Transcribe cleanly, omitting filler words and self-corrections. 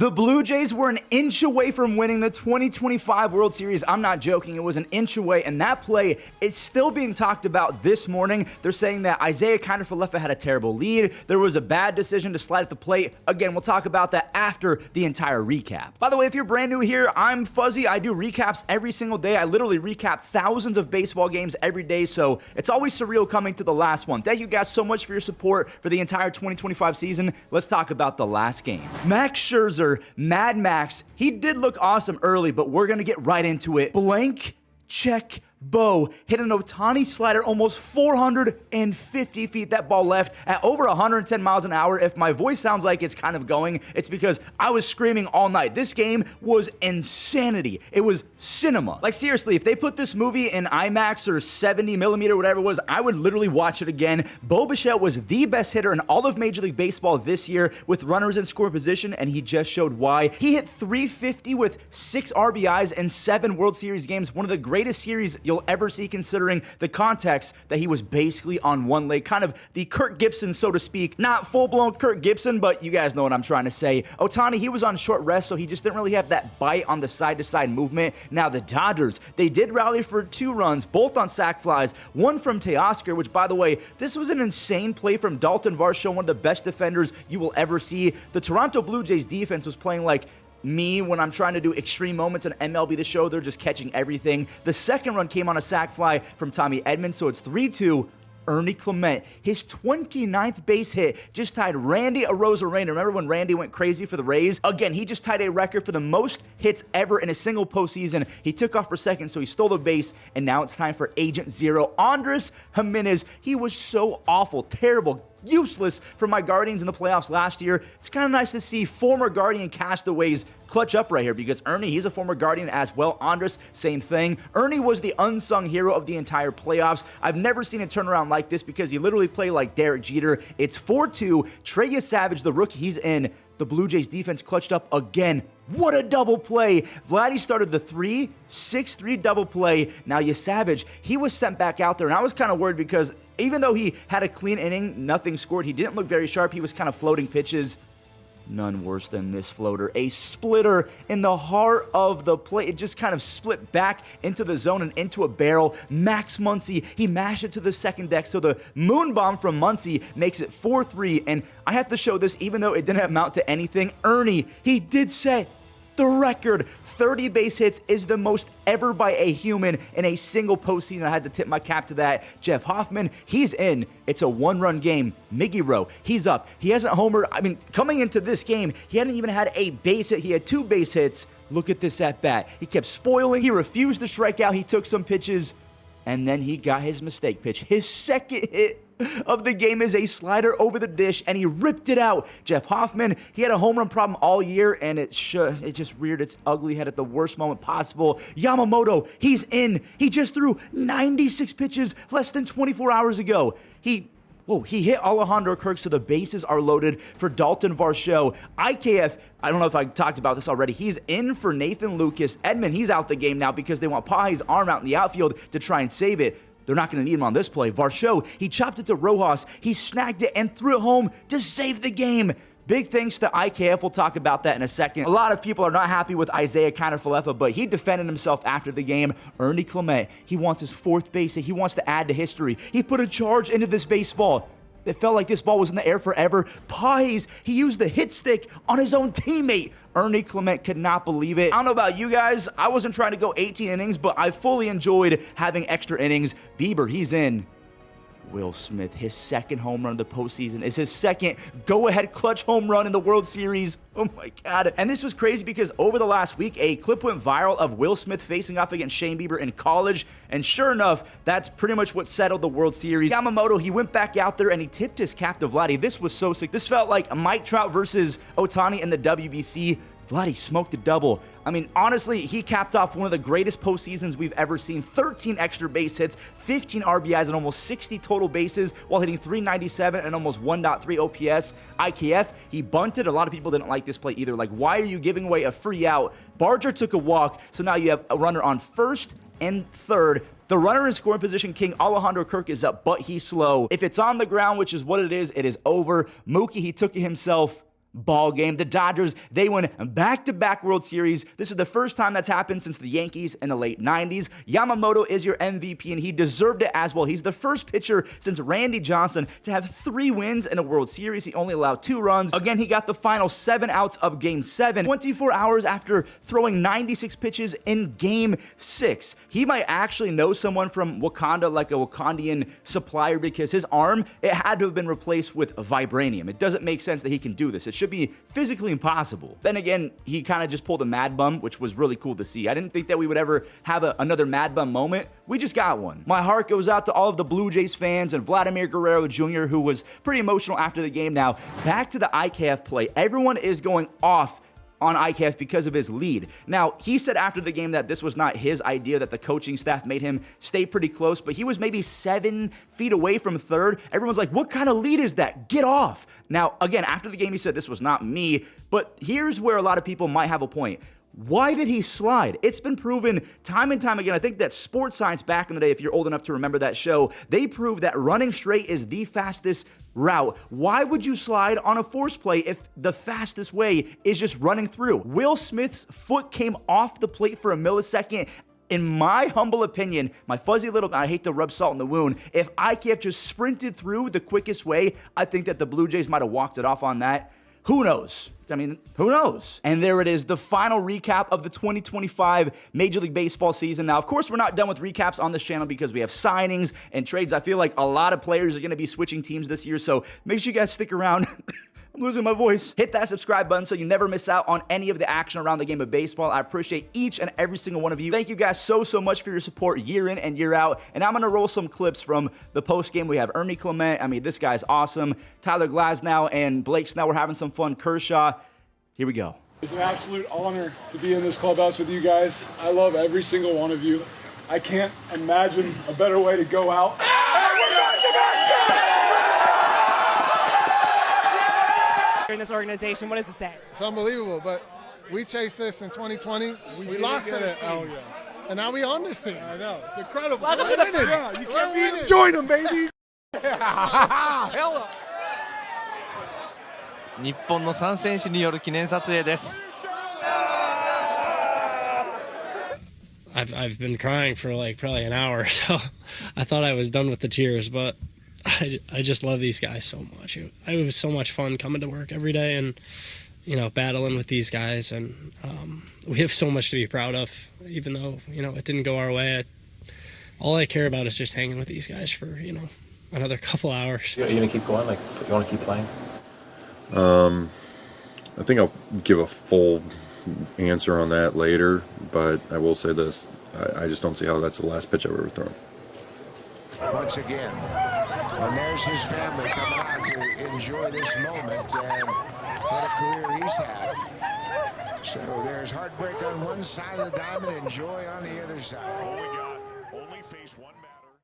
The Blue Jays were an inch away from winning the 2025 World Series. I'm not joking. It was an inch away, and that play is still being talked about this morning. They're saying that Isaiah Kiner-Falefa had a terrible lead. There was a bad decision to slide at the plate. Again, we'll talk about that after the entire recap. By the way, if you're brand new here, I'm Fuzzy. I do recaps every single day. I literally recap thousands of baseball games every day, so it's always surreal coming to the last one. Thank you guys so much for your support for the entire 2025 season. Let's talk about the last game. Max Scherzer, Mad Max, he did look awesome early, but we're going to get right into it. Blank check Bo hit an Ohtani slider almost 450 feet. That ball left at over 110 miles an hour. If my voice sounds like it's kind of going, it's because I was screaming all night. This game was insanity. It was cinema. Like seriously, if they put this movie in IMAX or 70 millimeter, whatever it was, I would literally watch it again. Bo Bichette was the best hitter in all of Major League Baseball this year with runners in scoring position, and he just showed why. He hit 350 with 6 RBIs in 7 World Series games, one of the greatest series you'll ever see considering the context that he was basically on one leg, kind of the Kirk Gibson, so to speak. Not full-blown Kirk Gibson, but you guys know what I'm trying to say. Ohtani, he was on short rest, so he just didn't really have that bite on the side-to-side movement. Now, the Dodgers, they did rally for 2 runs, both on sac flies, one from Teoscar, which, by the way, this was an insane play from Dalton Varsho, one of the best defenders you will ever see. The Toronto Blue Jays defense was playing like me when I'm trying to do extreme moments in MLB The Show. They're just catching everything. The second run came on a sac fly from Tommy Edmonds, so it's 3-2. Ernie Clement, his 29th base hit, just tied Randy Arozarena. Remember when Randy went crazy for the Rays? Again, he just tied a record for the most hits ever in a single postseason. He took off for second, so he stole the base, and now it's time for Agent Zero. Andres Jimenez, he was so awful, terrible, useless for my Guardians in the playoffs last year. It's kind of nice to see former Guardian castaways clutch up right here because Ernie, he's a former Guardian as well. Andres, same thing. Ernie was the unsung hero of the entire playoffs. I've never seen a turnaround like this because he literally played like Derek Jeter. It's 4-2. Trey Savage, the rookie, he's in. The Blue Jays defense clutched up again. What a double play. Vladdy started the 3-6-3 double play. Now, Savage, he was sent back out there, and I was kind of worried because even though he had a clean inning, nothing scored. He didn't look very sharp. He was kind of floating pitches. None worse than this floater. A splitter in the heart of the plate. It just kind of split back into the zone and into a barrel. Max Muncy, he mashed it to the second deck. So the moon bomb from Muncy makes it 4-3. And I have to show this even though it didn't amount to anything. Ernie, he did set the record. 30 base hits is the most ever by a human in a single postseason. I had to tip my cap to that. Jeff Hoffman, he's in. It's a 1-run game. Miggy Rowe, he's up. He hasn't homered. I mean, coming into this game, he hadn't even had a base hit. He had 2 base hits. Look at this at bat. He kept spoiling. He refused to strike out. He took some pitches, and then he got his mistake pitch. His second hit of the game is a slider over the dish, and he ripped it out. Jeff Hoffman, he had a home run problem all year, and it just reared its ugly head at the worst moment possible. Yamamoto, he's in. He just threw 96 pitches less than 24 hours ago. He hit Alejandro Kirk, so the bases are loaded for Dalton Varsho. IKF, I don't know if I talked about this already, he's in for Nathan Lucas. Edmund, he's out the game now because they want Pahi's arm out in the outfield to try and save it. They're not going to need him on this play. Varsho, he chopped it to Rojas. He snagged it and threw it home to save the game. Big thanks to IKF. We'll talk about that in a second. A lot of people are not happy with Isaiah Kiner-Falefa, but he defended himself after the game. Ernie Clement, he wants his 4th base hit. He wants to add to history. He put a charge into this baseball. It felt like this ball was in the air forever. Pies, he used the hit stick on his own teammate. Ernie Clement could not believe it. I don't know about you guys. I wasn't trying to go 18 innings, but I fully enjoyed having extra innings. Bieber, he's in. Will Smith, his second home run of the postseason, is his second go-ahead clutch home run in the World Series. Oh my God. And this was crazy because over the last week, a clip went viral of Will Smith facing off against Shane Bieber in college. And sure enough, that's pretty much what settled the World Series. Yamamoto, he went back out there and he tipped his cap to Vladdy. This was so sick. This felt like Mike Trout versus Ohtani in the WBC. Vladdy smoked a double. I mean, honestly, he capped off one of the greatest postseasons we've ever seen. 13 extra base hits, 15 RBIs, and almost 60 total bases while hitting 397 and almost 1.3 OPS. IKF, he bunted. A lot of people didn't like this play either. Like, why are you giving away a free out? Barger took a walk, so now you have a runner on first and third. The runner in scoring position, King Alejandro Kirk, is up, but he's slow. If it's on the ground, which is what it is over. Mookie, he took it himself. ball game. The Dodgers, they win back-to-back World Series. This is the first time that's happened since the Yankees in the late 90s. Yamamoto is your MVP, and he deserved it as well. He's the first pitcher since Randy Johnson to have 3 wins in a World Series. He only allowed 2 runs. Again, he got the final 7 outs of Game 7, 24 hours after throwing 96 pitches in Game 6. He might actually know someone from Wakanda, like a Wakandian supplier, because his arm, it had to have been replaced with vibranium. It doesn't make sense that he can do this. It should be physically impossible. Then again, he kind of just pulled a mad bum, which was really cool to see. I didn't think that we would ever have another mad bum moment. We just got one. My heart goes out to all of the Blue Jays fans and Vladimir Guerrero Jr., who was pretty emotional after the game. Now, back to the IKF play. Everyone is going off on IKF because of his lead. Now, he said after the game that this was not his idea, that the coaching staff made him stay pretty close, but he was maybe 7 feet away from third. Everyone's like, what kind of lead is that? Get off. Now, again, after the game, he said this was not me, but here's where a lot of people might have a point. Why did he slide? It's been proven time and time again. I think that Sports Science back in the day, if you're old enough to remember that show, they proved that running straight is the fastest route. Why would you slide on a force play if the fastest way is just running through? Will Smith's foot came off the plate for a millisecond. In my humble opinion, my fuzzy little, I hate to rub salt in the wound, if IKF just sprinted through the quickest way, I think that the Blue Jays might have walked it off on that. Who knows? I mean, who knows? And there it is, the final recap of the 2025 Major League Baseball season. Now, of course, we're not done with recaps on this channel because we have signings and trades. I feel like a lot of players are going to be switching teams this year, so make sure you guys stick around. I'm losing my voice. Hit that subscribe button so you never miss out on any of the action around the game of baseball. I appreciate each and every single one of you. Thank you guys so much for your support year in and year out. And I'm going to roll some clips from the post game. We have Ernie Clement. I mean, this guy's awesome. Tyler Glasnow and Blake Snell. We're having some fun. Kershaw. Here we go. It's an absolute honor to be in this clubhouse with you guys. I love every single one of you. I can't imagine a better way to go out. In this organization, what does it say? It's unbelievable, but we chased this in 2020. We lost to this team. Oh, yeah. And now we on this team. I know. It's incredible. Welcome to the Yeah, you can't beat it. Join them, baby. 日本の3選手による記念撮影です。 I've been crying for like probably an hour, so I thought I was done with the tears, but I just love these guys so much. It was so much fun coming to work every day and, you know, battling with these guys. And we have so much to be proud of, even though, you know, it didn't go our way. All I care about is just hanging with these guys for, you know, another couple hours. Are you going to keep going? Like, you want to keep playing? I think I'll give a full answer on that later, but I will say this. I just don't see how that's the last pitch I've ever thrown. Once again, and there's his family coming out to enjoy this moment, and what a career he's had. So there's heartbreak on one side of the diamond and joy on the other side. Only face one man.